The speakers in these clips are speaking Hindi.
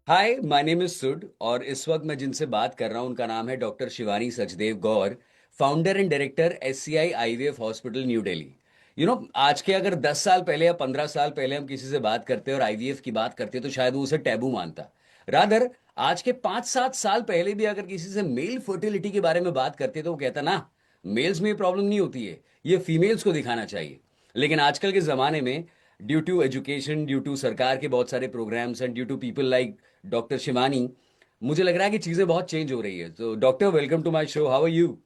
Hi, my name is should और इस वक्त मैं जिनसे बात कर रहा हूं उनका नाम है doctor Shivani Sachdev Gaur, founder and director SCI IVF hospital new Delhi. आज के अगर 10 साल पहले या 15 साल पहले हम किसी से बात करते और आईवीएफ की बात करते तो शायद वो उसे टैबू मानता। रादर आज के 5-7 साल पहले भी अगर किसी से मेल फर्टिलिटी के बारे में बात करते तो वो कहता ना, मेल्स में ये प्रॉब्लम नहीं होती है, ये फीमेल्स को दिखाना चाहिए। लेकिन आजकल के ज़माने में due to education, due to सरकार के बहुत सारे programmes and due to people like doctor Shivani, मुझे लग रहा है कि चीज़ें बहुत चेंज हो रही है। तो doctor, welcome to my show, how are you?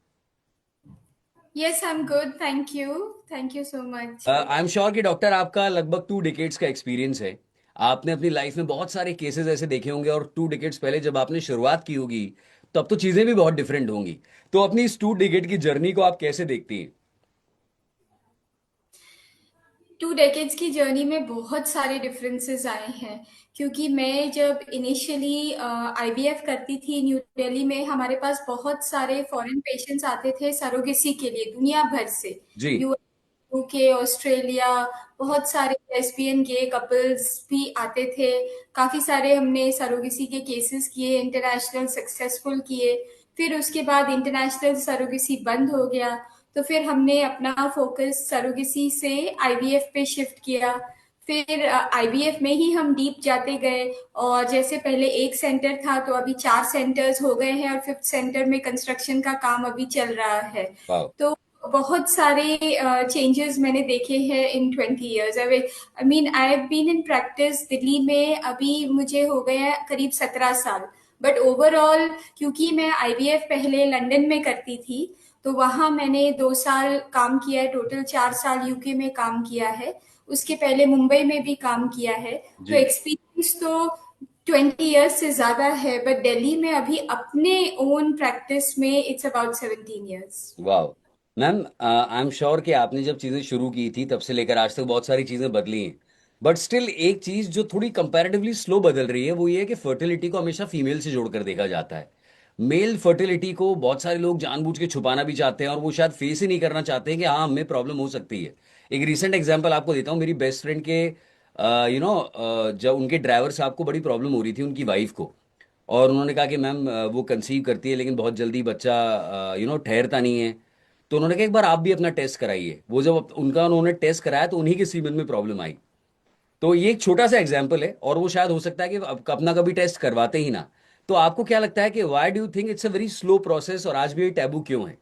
Yes, I'm good. Thank you. Thank you so much. I am sure कि डॉक्टर आपका लगभग 2 डिकेड्स का एक्सपीरियंस है। आपने अपनी लाइफ में बहुत सारे केसेस ऐसे देखे होंगे और 2 डिकेड्स पहले जब आपने शुरुआत की होगी तब तो चीज़ें भी बहुत डिफरेंट होंगी। तो अपनी इस 2 डिकेड की जर्नी को आप कैसे देखती हैं? 2 डेकेड्स की जर्नी में बहुत सारे डिफरेंसेस आए हैं। क्योंकि मैं जब इनिशियली आईवीएफ करती थी न्यू दिल्ली में, हमारे पास बहुत सारे फॉरेन पेशेंट्स आते थे सरोगेसी के लिए दुनिया भर से। जी। यूके, ऑस्ट्रेलिया, बहुत सारे लेस्बियन गे कपल्स भी आते थे। काफी सारे हमने सरोगेसी के केसेस किए, इंटरनेशनल सक्सेसफुल किए। फिर उसके बाद इंटरनेशनल सरोगेसी बंद हो गया, तो फिर हमने अपना फोकस सरोगेसी से आईवीएफ पे शिफ्ट किया। फिर आईवीएफ में ही हम डीप जाते गए, और जैसे पहले एक सेंटर था तो अभी 4 सेंटर्स हो गए हैं, और फिफ्थ सेंटर में कंस्ट्रक्शन का काम अभी चल रहा है। वाह। तो बहुत सारे चेंजेस मैंने देखे हैं in 20 years. I mean I have been in practice Delhi में, अभी मुझे हो गए हैं करीब 17 साल। बट ओवरऑल, क्योंकि मैं आईवीएफ पहले लंदन में करती थी, तो वहां मैंने 2 साल काम किया है, टोटल 4 साल यूके में काम किया है। उसके पहले मुंबई में भी काम किया है। तो जी। एक्सपीरियंस तो 20 ईयर्स से ज्यादा है, बट दिल्ली में अभी अपने ओन प्रैक्टिस में इट्स अबाउट 17 ईयर्स। वाह। मैम, आई एम श्योर कि आपने जब चीज़ें शुरू की थी तब से लेकर आज तक बहुत सारी चीज़ें बदली हैं। बट स्टिल एक चीज़ जो थोड़ी कंपैरेटिवली स्लो बदल रही है वो ये है कि फर्टिलिटी को हमेशा फीमेल से जोड़कर देखा जाता है। मेल फर्टिलिटी को बहुत सारे लोग जानबूझ के छुपाना भी चाहते हैं और वो शायद फेस ही नहीं करना चाहते हैं कि हाँ, हमें प्रॉब्लम हो सकती है। एक रिसेंट एग्जांपल आपको देता हूँ, मेरी बेस्ट फ्रेंड के जब उनके ड्राइवर साहब को बड़ी प्रॉब्लम हो रही थी उनकी वाइफ को। और उन्होंने कहा कि मैम, वो कंसीव करती है लेकिन बहुत जल्दी बच्चा ठहरता नहीं है। तो उन्होंने कहा एक बार आप भी अपना टेस्ट कराइए। वो जब उन्होंने टेस्ट कराया तो उन्हीं के सीमन में प्रॉब्लम आई। तो ये एक छोटा सा एग्जाम्पल है और वो शायद हो सकता है कि अपना कभी टेस्ट करवाते ही ना। तो आपको क्या लगता है कि why do you think it's a very slow process और आज भी ये टैबू क्यों है?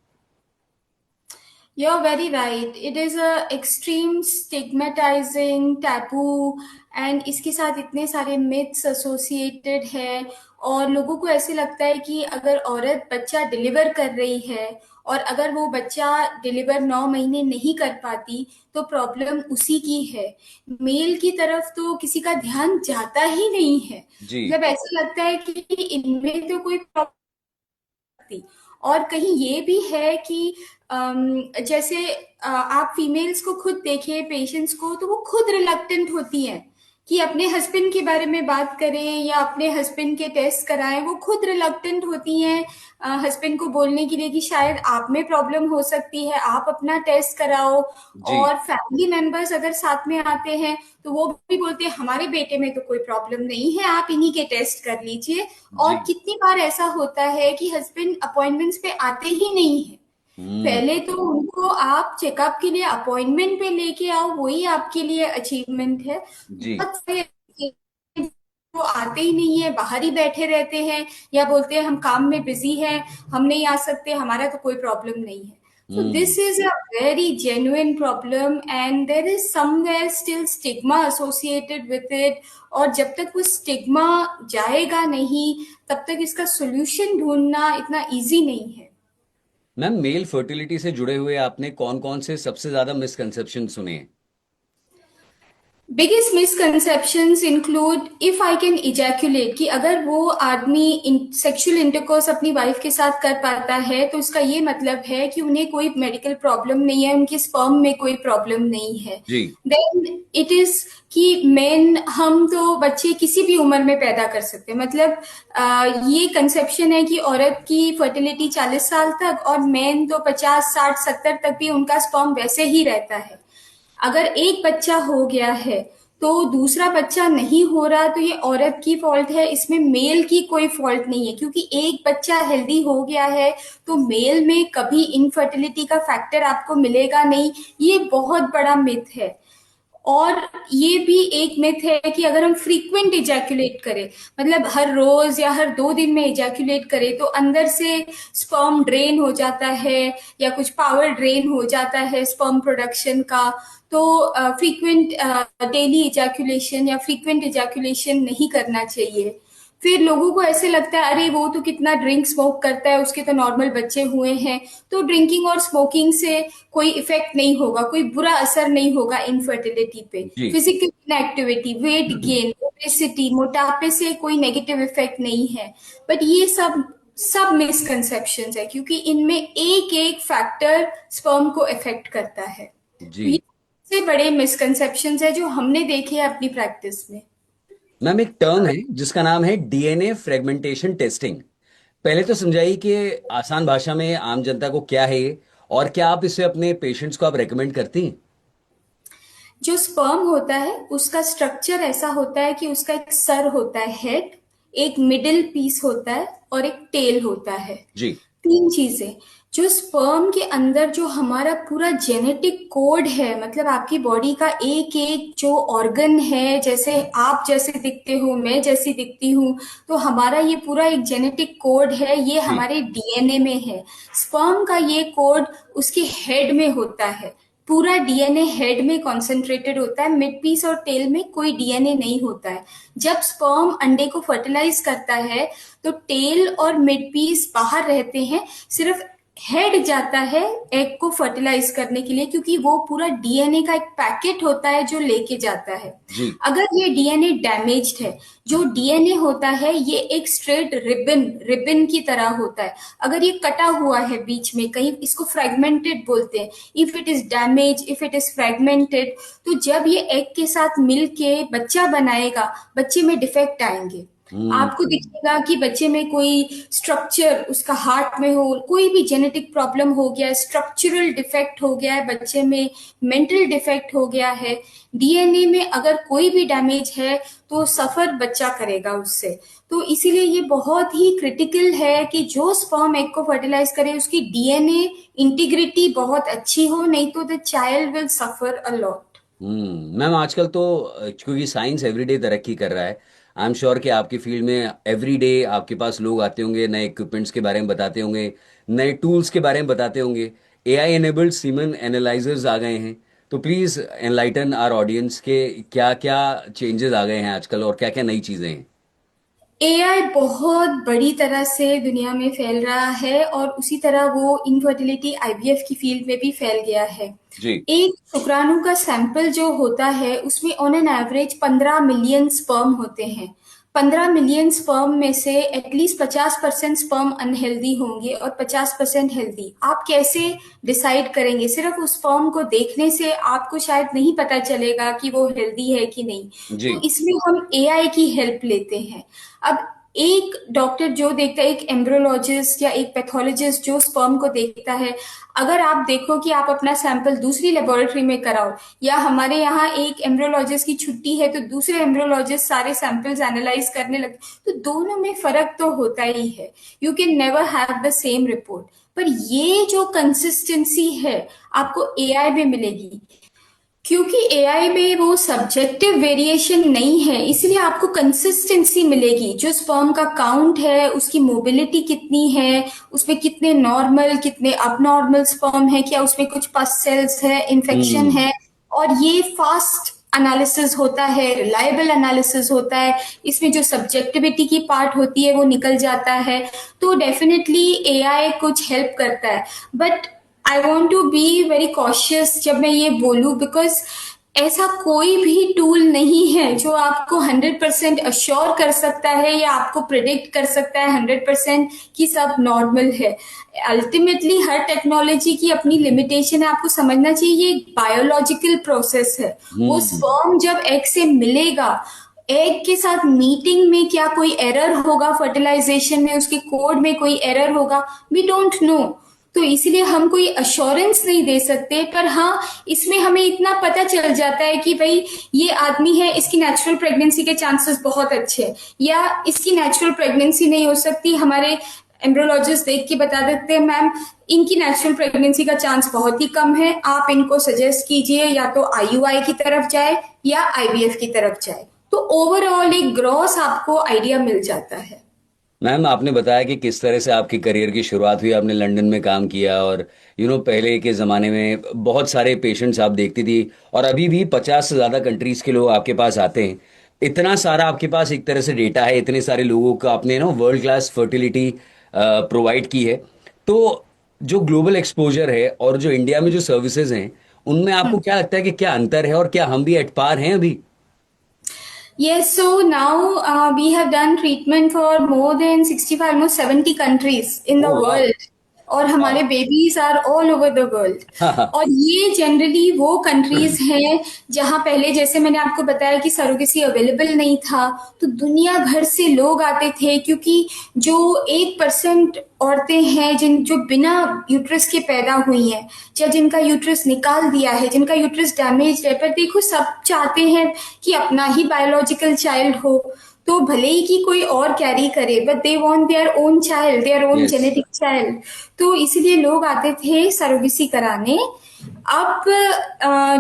You're very right. It is a extreme stigmatizing taboo, and इसके साथ इतने सारे myths associated है। और लोगों को ऐसे लगता है कि अगर औरत बच्चा डिलीवर कर रही है, और अगर वो बच्चा डिलीवर 9 महीने नहीं कर पाती, तो प्रॉब्लम उसी की है। मेल की तरफ तो किसी का ध्यान जाता ही नहीं है। जी। मतलब ऐसा लगता है कि इनमें तो कोई प्रॉब्लम थी। और कहीं ये भी है कि जैसे आप फीमेल्स को खुद देखें, पेशेंट्स को, तो वो खुद रिलक्टेंट होती हैं कि अपने हस्बैंड के बारे में बात करें या अपने हस्बैंड के टेस्ट कराएं। वो खुद रिलक्टेंट होती हैं हस्बैंड को बोलने के लिए कि शायद आप में प्रॉब्लम हो सकती है, आप अपना टेस्ट कराओ। जी। और फैमिली मेंबर्स अगर साथ में आते हैं, तो वो भी बोलते हैं हमारे बेटे में तो कोई प्रॉब्लम नहीं है, आप इन्हीं के टेस्ट कर लीजिए। और जी। कितनी बार ऐसा होता है कि हस्बैंड अपॉइंटमेंट्स पे आते ही नहीं है। हम्म। पहले तो उनको आप चेकअप के लिए अपॉइंटमेंट पे लेके आओ, वही आपके लिए अचीवमेंट है। जी। बहुत सारे वो आते ही नहीं है, बाहर ही बैठे रहते हैं, या बोलते हैं हम काम में बिजी हैं, हम नहीं आ सकते, हमारा तो कोई प्रॉब्लम नहीं है। So this hmm. is a very genuine problem, and there is somewhere still stigma associated with it. और जब तक वो स्टिग्मा जाएगा नहीं, तब तक इसका सोल्यूशन ढूंढना इतना इजी नहीं है। मैम, मेल फर्टिलिटी से जुड़े हुए आपने कौन कौन से सबसे ज्यादा मिसकंसेप्शन सुने हैं? Biggest misconceptions include if I can ejaculate, कि अगर वो आदमी सेक्सुअल इंटरकोर्स अपनी वाइफ के साथ कर पाता है तो उसका ये मतलब है कि उन्हें कोई मेडिकल प्रॉब्लम नहीं है, उनके स्पर्म में कोई प्रॉब्लम नहीं है। जी। देन इट इज कि मेन हम तो बच्चे किसी भी उम्र में पैदा कर सकते हैं। मतलब ये कंसेप्शन है कि औरत की फर्टिलिटी 40 साल तक, और मेन तो 50, 60, 70 तक भी उनका स्पर्म वैसे ही रहता है। अगर एक बच्चा हो गया है, तो दूसरा बच्चा नहीं हो रहा तो ये औरत की फॉल्ट है, इसमें मेल की कोई फॉल्ट नहीं है, क्योंकि एक बच्चा हेल्दी हो गया है तो मेल में कभी इनफर्टिलिटी का फैक्टर आपको मिलेगा नहीं। ये बहुत बड़ा मिथ है। और ये भी एक मिथ है कि अगर हम फ्रीक्वेंट इजैकुलेट करें, मतलब हर रोज या हर 2 दिन में इजैकुलेट करें, तो अंदर से स्पर्म ड्रेन हो जाता है या कुछ पावर ड्रेन हो जाता है स्पर्म प्रोडक्शन का। तो फ्रीक्वेंट डेली इजैकुलेशन या फ्रीक्वेंट इजैकुलेशन नहीं करना चाहिए। फिर लोगों को ऐसे लगता है अरे वो तो कितना ड्रिंक स्मोक करता है, उसके तो नॉर्मल बच्चे हुए हैं। तो ड्रिंकिंग और स्मोकिंग से कोई इफेक्ट नहीं होगा, कोई बुरा असर नहीं होगा इनफर्टिलिटी पे। जी। Physical inactivity, weight gain, obesity, मोटापे से कोई नेगेटिव इफेक्ट नहीं है। बट ये सब सब मिसकंसेप्शंस है, क्योंकि इनमें एक एक फैक्टर स्पर्म को इफेक्ट करता है। जी। तो ये सबसे बड़े मिसकंसेप्शंस है जो हमने देखे हैं अपनी प्रैक्टिस में। मैम एक टर्म है जिसका नाम है डीएनए फ्रेगमेंटेशन टेस्टिंग। पहले तो समझाइए कि आसान भाषा में आम जनता को क्या है ये, और क्या आप इसे अपने पेशेंट्स को आप रेकमेंड करती हैं? जो स्पर्म होता है उसका स्ट्रक्चर ऐसा होता है कि उसका एक सर होता है, हेड, एक मिडिल पीस होता है और एक टेल होता है। जी। 3 चीजें। जो स्पर्म के अंदर जो हमारा पूरा जेनेटिक कोड है, मतलब आपकी बॉडी का एक एक जो ऑर्गन है, जैसे आप जैसे दिखते हो, मैं जैसी दिखती हूँ, तो हमारा ये पूरा एक जेनेटिक कोड है, ये जी। हमारे डीएनए में है। स्पर्म का ये कोड उसके हेड में होता है। पूरा डीएनए हेड में कॉन्सेंट्रेटेड होता है, मिड पीस और टेल में कोई डीएनए नहीं होता है। जब स्पर्म अंडे को फर्टिलाइज करता है तो टेल और मिड पीस बाहर रहते हैं, सिर्फ हेड जाता है एग को फर्टिलाइज करने के लिए, क्योंकि वो पूरा डीएनए का एक पैकेट होता है जो लेके जाता है। जी। अगर ये डीएनए डैमेज्ड है, जो डीएनए होता है ये एक स्ट्रेट रिबन रिबन की तरह होता है। अगर ये कटा हुआ है बीच में कहीं, इसको फ्रेगमेंटेड बोलते हैं। If it is damage, if it is fragmented, तो जब ये एग के साथ मिल के बच्चा बनाएगा, बच्चे में डिफेक्ट आएंगे। हम्म। आपको दिखेगा कि बच्चे में कोई स्ट्रक्चर उसका हार्ट में हो, कोई भी जेनेटिक प्रॉब्लम हो गया है, स्ट्रक्चरल डिफेक्ट हो गया है बच्चे में, मेंटल डिफेक्ट हो गया है। डीएनए में अगर कोई भी डैमेज है तो सफर बच्चा करेगा उससे। तो इसीलिए ये बहुत ही क्रिटिकल है कि जो स्पर्म एग को फर्टिलाइज करे उसकी डीएनए इंटीग्रिटी बहुत अच्छी हो, नहीं तो the child will suffer a lot. Ma'am आजकल तो क्योंकि साइंस एवरीडे तरक्की कर रहा है, आई एम श्योर कि आपकी फील्ड में एवरीडे आपके पास लोग आते होंगे, नए इक्विपमेंट्स के बारे में बताते होंगे, नए टूल्स के बारे में बताते होंगे। एआई एनेबल्ड सीमन एनालाइजर्स आ गए हैं। तो प्लीज एनलाइटन आवर ऑडियंस के क्या क्या चेंजेस आ गए हैं आजकल और क्या क्या नई चीजें हैं। एआई बहुत बड़ी तरह से दुनिया में फैल रहा है और उसी तरह वो इनफर्टिलिटी आईवीएफ की फील्ड में भी फैल गया है। जी। एक शुक्राणु का सैंपल जो होता है उसमें on an average 15 million sperm होते हैं। 15 मिलियन स्पर्म में से एटलीस्ट 50% स्पर्म अनहेल्दी होंगे और 50% हेल्दी। आप कैसे डिसाइड करेंगे? सिर्फ उस स्पर्म को देखने से आपको शायद नहीं पता चलेगा कि वो हेल्दी है कि नहीं। जी। तो इसमें हम एआई की हेल्प लेते हैं। अब एक डॉक्टर जो देखता है, एक एम्ब्रोलॉजिस्ट या एक पैथोलॉजिस्ट जो स्पर्म को देखता है, अगर आप देखो कि आप अपना सैंपल दूसरी लेबोरेटरी में कराओ, या हमारे यहाँ एक एम्ब्रोलॉजिस्ट की छुट्टी है तो दूसरे एम्ब्रोलॉजिस्ट सारे सैंपल्स एनालाइज करने लगे, तो दोनों में फर्क तो होता ही है। You can never have the same report. पर ये जो कंसिस्टेंसी है आपको एआई में मिलेगी, क्योंकि एआई में वो सब्जेक्टिव वेरिएशन नहीं है, इसलिए आपको कंसिस्टेंसी मिलेगी। जो स्पर्म का काउंट है, उसकी मोबिलिटी कितनी है, उसमें कितने नॉर्मल कितने अबनॉर्मल स्पर्म है, क्या उसमें कुछ पस सेल्स है, इन्फेक्शन हम्म। है। और ये फास्ट एनालिसिस होता है, रिलायबल एनालिसिस होता है। इसमें जो सब्जेक्टिविटी की पार्ट होती है वो निकल जाता है। तो डेफिनेटली एआई कुछ हेल्प करता है, but I want to be very cautious जब मैं ये बोलूं, बिकॉज ऐसा कोई भी टूल नहीं है जो आपको 100% अश्योर कर सकता है या आपको प्रिडिक्ट कर सकता है 100% कि सब नॉर्मल है। अल्टीमेटली हर टेक्नोलॉजी की अपनी लिमिटेशन है, आपको समझना चाहिए ये एक बायोलॉजिकल प्रोसेस है। वो हम्म। स्पर्म जब एग से मिलेगा, एग के साथ मीटिंग में क्या कोई एरर होगा, फर्टिलाइजेशन में उसके कोड में कोई एरर होगा, वी डोंट नो। तो इसलिए हम कोई अश्योरेंस नहीं दे सकते, पर हाँ इसमें हमें इतना पता चल जाता है कि भाई ये आदमी है, इसकी नेचुरल प्रेगनेंसी के चांसेस बहुत अच्छे हैं, या इसकी नेचुरल प्रेगनेंसी नहीं हो सकती, हमारे एम्ब्रोलॉजिस्ट देख के बता देते हैं मैम इनकी नेचुरल प्रेगनेंसी का चांस बहुत ही कम है, आप इनको सजेस्ट कीजिए या तो आईयूआई की तरफ जाए या आईवीएफ की तरफ जाए। तो ओवरऑल एक ग्रॉस आपको आइडिया मिल जाता है। मैम आपने बताया कि किस तरह से आपकी करियर की शुरुआत हुई, आपने लंदन में काम किया और पहले के ज़माने में बहुत सारे पेशेंट्स आप देखती थी, और अभी भी 50 से ज़्यादा कंट्रीज़ के लोग आपके पास आते हैं। इतना सारा आपके पास एक तरह से डेटा है, इतने सारे लोगों का आपने वर्ल्ड क्लास फर्टिलिटी प्रोवाइड की है। तो जो ग्लोबल एक्सपोजर है और जो इंडिया में जो सर्विसेज हैं, उनमें आपको क्या लगता है कि क्या अंतर है, और क्या हम भी एट पार हैं अभी? Yes, so now we have done treatment for more than 65, almost 70 countries in the ओह वाह। world, और हमारे वाह। Babies are all over the world. हाँ हाँ। और ये जनरली वो कंट्रीज हैं जहां पहले, जैसे मैंने आपको बताया कि सरोगेसी अवेलेबल नहीं था, तो दुनिया भर से लोग आते थे, क्योंकि जो 1% औरतें हैं जो बिना यूट्रस के पैदा हुई हैं, या जिनका यूट्रस निकाल दिया है, जिनका यूट्रस डैमेज है, पर देखो सब चाहते हैं कि अपना ही बायोलॉजिकल चाइल्ड हो, तो भले ही कि कोई और कैरी करे, but they want their own child, their own yes. Genetic child. तो इसीलिए लोग आते थे सरोगेसी कराने। अब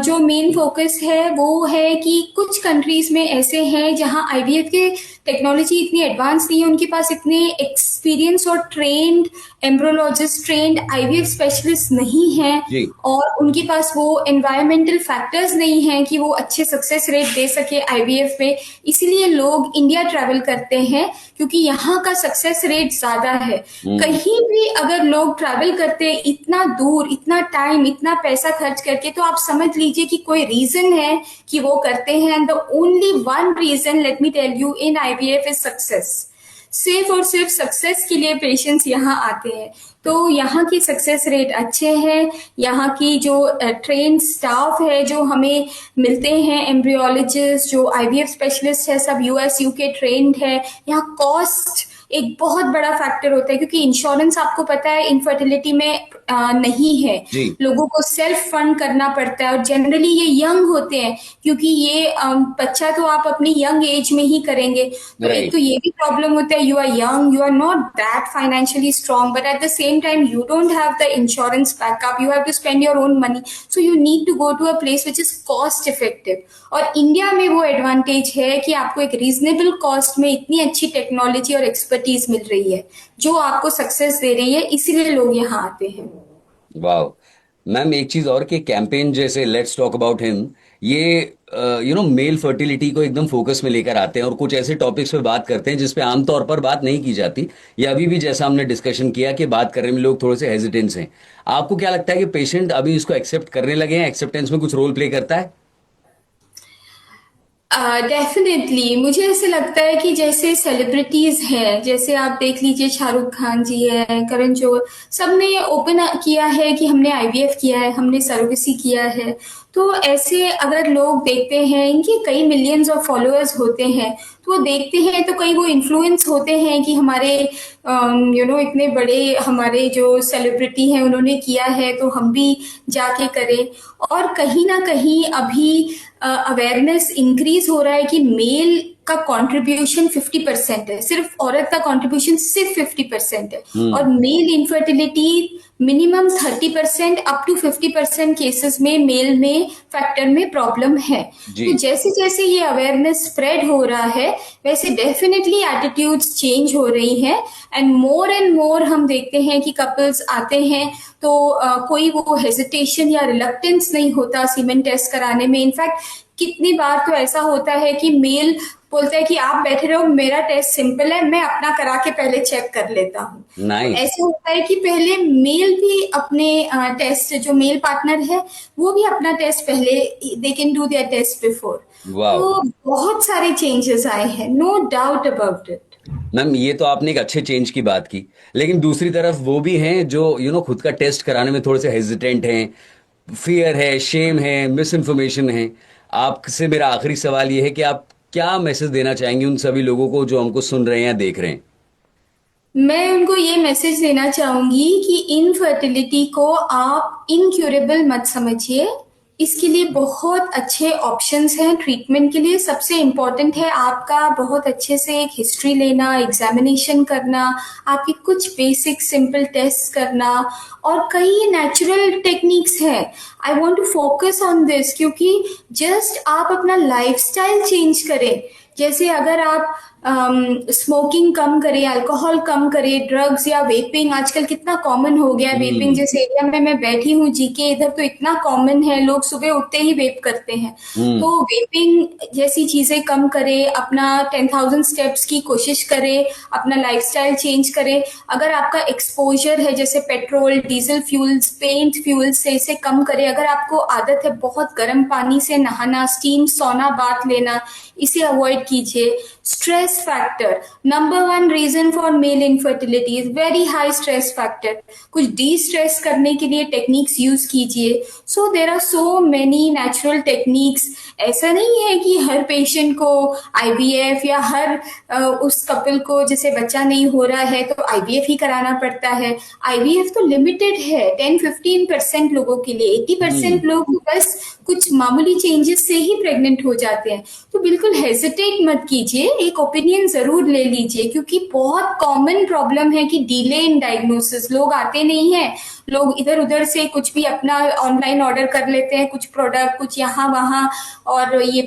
जो मेन फोकस है वो है कि कुछ कंट्रीज में ऐसे हैं जहां आईवीएफ के टेक्नोलॉजी इतनी एडवांस नहीं है, उनके पास इतने एक्सपीरियंस और ट्रेन्ड एम्ब्रोलॉजिस्ट, ट्रेन्ड आईवीएफ स्पेशलिस्ट नहीं हैं, जी। और उनके पास वो एनवायरमेंटल फैक्टर्स नहीं हैं कि वो अच्छे सक्सेस रेट दे सके आईवीएफ में। इसीलिए लोग इंडिया ट्रैवल करते हैं, क्योंकि यहाँ का सक्सेस रेट ज्यादा है। हम्म। कहीं भी अगर लोग ट्रैवल करते हैं इतना दूर, इतना टाइम, इतना पैसा खर्च करके, तो आप समझ लीजिए कि कोई रीजन है कि वो करते हैं। And the only one reason, let me tell you, in IVF is success. सिर्फ और सिर्फ सक्सेस के लिए पेशेंट्स यहाँ आते हैं। तो यहाँ की सक्सेस रेट अच्छे हैं, यहाँ की जो ट्रेन स्टाफ है जो हमें मिलते हैं, एम्ब्रियोलॉजिस्ट, जो आईवीएफ स्पेशलिस्ट है, सब यूएस यूके ट्रेन्ड है। यहाँ कॉस्ट एक बहुत बड़ा फैक्टर होता है, क्योंकि इंश्योरेंस आपको पता है इनफर्टिलिटी में नहीं है, जी। लोगों को सेल्फ फंड करना पड़ता है, और जनरली ये यंग होते हैं, क्योंकि ये बच्चा तो आप अपनी यंग एज में ही करेंगे। तो एक तो राइट। ये भी प्रॉब्लम होता है, you are young, you are not that financially strong, but at the same time you don't have the insurance backup, you have to spend your own money, so you need to go to a place which is cost effective. और इंडिया में वो एडवांटेज है कि आपको एक रीजनेबल कॉस्ट में इतनी अच्छी टेक्नोलॉजी और एक्सपर्टीज मिल रही है जो आपको सक्सेस दे रही है, इसीलिए लोग यहाँ आते हैं। वाह। मैम एक चीज और, कि कैंपेन जैसे लेट्स टॉक अबाउट हिम, ये मेल फर्टिलिटी को एकदम फोकस में लेकर आते हैं और कुछ ऐसे टॉपिक्स पे बात करते हैं जिस पे आमतौर पर बात नहीं की जाती, या अभी भी जैसा हमने डिस्कशन किया कि बात करने में लोग थोड़े से हेजिटेंस हैं। आपको क्या लगता है कि पेशेंट अभी इसको एक्सेप्ट करने लगे हैं? एक्सेप्टेंस में कुछ रोल प्ले करता है? डेफिनेटली मुझे ऐसे लगता है कि जैसे सेलिब्रिटीज हैं, जैसे आप देख लीजिए शाहरुख खान जी है, करण जौहर, सबने ओपन किया है कि हमने आईवीएफ किया है, हमने सरोगेसी किया है। तो ऐसे अगर लोग देखते हैं, इनके कई मिलियंस ऑफ फॉलोअर्स होते हैं, तो वो देखते हैं तो कहीं वो इन्फ्लुएंस होते हैं कि हमारे इतने बड़े हमारे जो सेलिब्रिटी हैं उन्होंने किया है तो हम भी जाके करें। और कहीं ना कहीं अभी अवेयरनेस इंक्रीज हो रहा है कि मेल का कंट्रीब्यूशन 50% है, सिर्फ औरत का कंट्रीब्यूशन सिर्फ 50% है, हम्म। और male infertility minimum 30% up to 50% cases में मेल में फैक्टर में प्रॉब्लम है। जी। तो जैसे जैसे ये अवेयरनेस स्प्रेड हो रहा है, वैसे डेफिनेटली एटीट्यूड्स चेंज हो रही हैं, एंड मोर हम देखते हैं कि कपल्स आते हैं तो कोई वो हेजिटेशन या रिलक्टेंस नहीं होता सीमेन टेस्ट कराने में। इनफैक्ट कितनी बार तो ऐसा होता है कि मेल बोलता है कि आप बैठे रहो, मेरा टेस्ट सिंपल है, मैं अपना करा के पहले चेक कर लेता हूँ। तो नाइस। ऐसे होता है कि पहले मेल भी अपने टेस्ट, जो मेल पार्टनर है वो भी अपना टेस्ट पहले, they can do their test before. वाह। तो बहुत सारे चेंजेस आए हैं, no doubt about it. Ma'am ये तो आपने एक अच्छे चेंज की बात की, लेकिन दूसरी तरफ वो भी हैं जो खुद का टेस्ट कराने में थोड़े से हेजिटेंट हैं, फियर है, शेम है, मिस इन्फॉर्मेशन है। आपसे मेरा आखिरी सवाल ये है कि आप क्या मैसेज देना चाहेंगे उन सभी लोगों को जो हमको सुन रहे हैं या देख रहे हैं? मैं उनको ये मैसेज देना चाहूंगी कि इनफर्टिलिटी को आप इनक्यूरेबल मत समझिए। इसके लिए बहुत अच्छे ऑप्शंस हैं ट्रीटमेंट के लिए। सबसे इम्पोर्टेंट है आपका बहुत अच्छे से एक हिस्ट्री लेना, एग्जामिनेशन करना, आपकी कुछ बेसिक सिंपल टेस्ट करना, और कई नेचुरल टेक्निक्स हैं। I want to focus on this, क्योंकि जस्ट आप अपना लाइफस्टाइल चेंज करें। जैसे अगर आप स्मोकिंग कम करे, अल्कोहल कम करे, ड्रग्स या वेपिंग आजकल कितना कॉमन हो गया है। वेपिंग हम्म। जिस एरिया में मैं बैठी हूँ जीके, इधर तो इतना कॉमन है, लोग सुबह उठते ही वेप करते हैं। हम्म। तो वेपिंग जैसी चीजें कम करे, अपना 10,000 स्टेप्स की कोशिश करे, अपना लाइफस्टाइल चेंज करे। अगर आपका एक्सपोजर है जैसे petrol, diesel fuels, paint fuels से, इसे कम करे। अगर आपको आदत है बहुत गर्म पानी से नहाना, स्टीम सोना बाथ लेना, इसे अवॉइड कीजिए। Stress factor, number one reason for male infertility is very high stress factor. कुछ डी स्ट्रेस करने के लिए टेक्निक्स यूज कीजिए। So there are so many natural techniques. ऐसा नहीं है कि हर पेशेंट को आईवीएफ, या हर उस कपल को जिसे बच्चा नहीं हो रहा है तो आईवीएफ ही कराना पड़ता है। आईवीएफ तो लिमिटेड है 10-15% लोगों के लिए। 80% हम्म। लोग बस कुछ मामूली चेंजेस से ही प्रेग्नेंट हो जाते हैं। तो बिल्कुल हेजिटेट मत कीजिए, एक ओपिनियन जरूर ले लीजिए, क्योंकि बहुत कॉमन प्रॉब्लम है कि डिले इन डायग्नोसिस। लोग आते नहीं हैं, लोग इधर उधर से कुछ भी अपना ऑनलाइन ऑर्डर कर लेते हैं, कुछ प्रोडक्ट, कुछ यहाँ वहाँ। और ये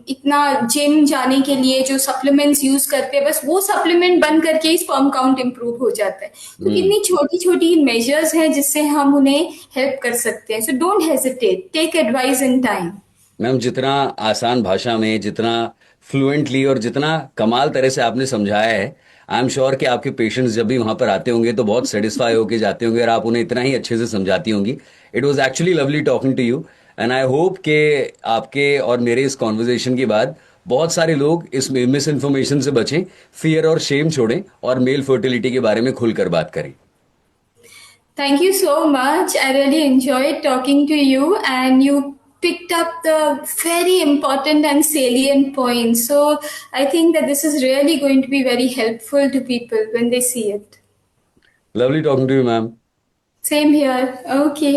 इतना जिम जाने के लिए जो सप्लीमेंट्स यूज करते हैं, बस वो सप्लीमेंट बंद करके ही स्पर्म काउंट इंप्रूव हो जाता है। तो हम्म। कितनी छोटी छोटी मेजर्स हैं जिससे हम उन्हें हेल्प कर सकते हैं। So don't hesitate, take advice in time. Ma'am, जितना आसान भाषा में, जितना फ्लुएंटली और जितना कमाल तरह से आपने समझाया है, आई एम श्योर कि आपके पेशेंट्स जब भी वहां पर आते होंगे तो बहुत सेटिस्फाई होके जाते होंगे, और आप उन्हें इतना ही अच्छे से समझाती होंगी। It was actually lovely talking to you, and I hope कि आपके और मेरे इस कॉन्वर्जेशन के बाद बहुत सारे लोग इस मिस इन्फॉर्मेशन से बचें, फियर और शेम छोड़ें, और मेल फर्टिलिटी के बारे में खुलकर बात करें। Thank you so much. I really enjoyed talking to you, and you picked up the very important and salient points. So I think that this is really going to be very helpful to people when they see it. Lovely talking to you ma'am. Same here. Okay.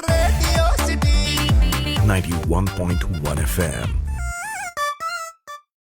Radio City 91.1 FM.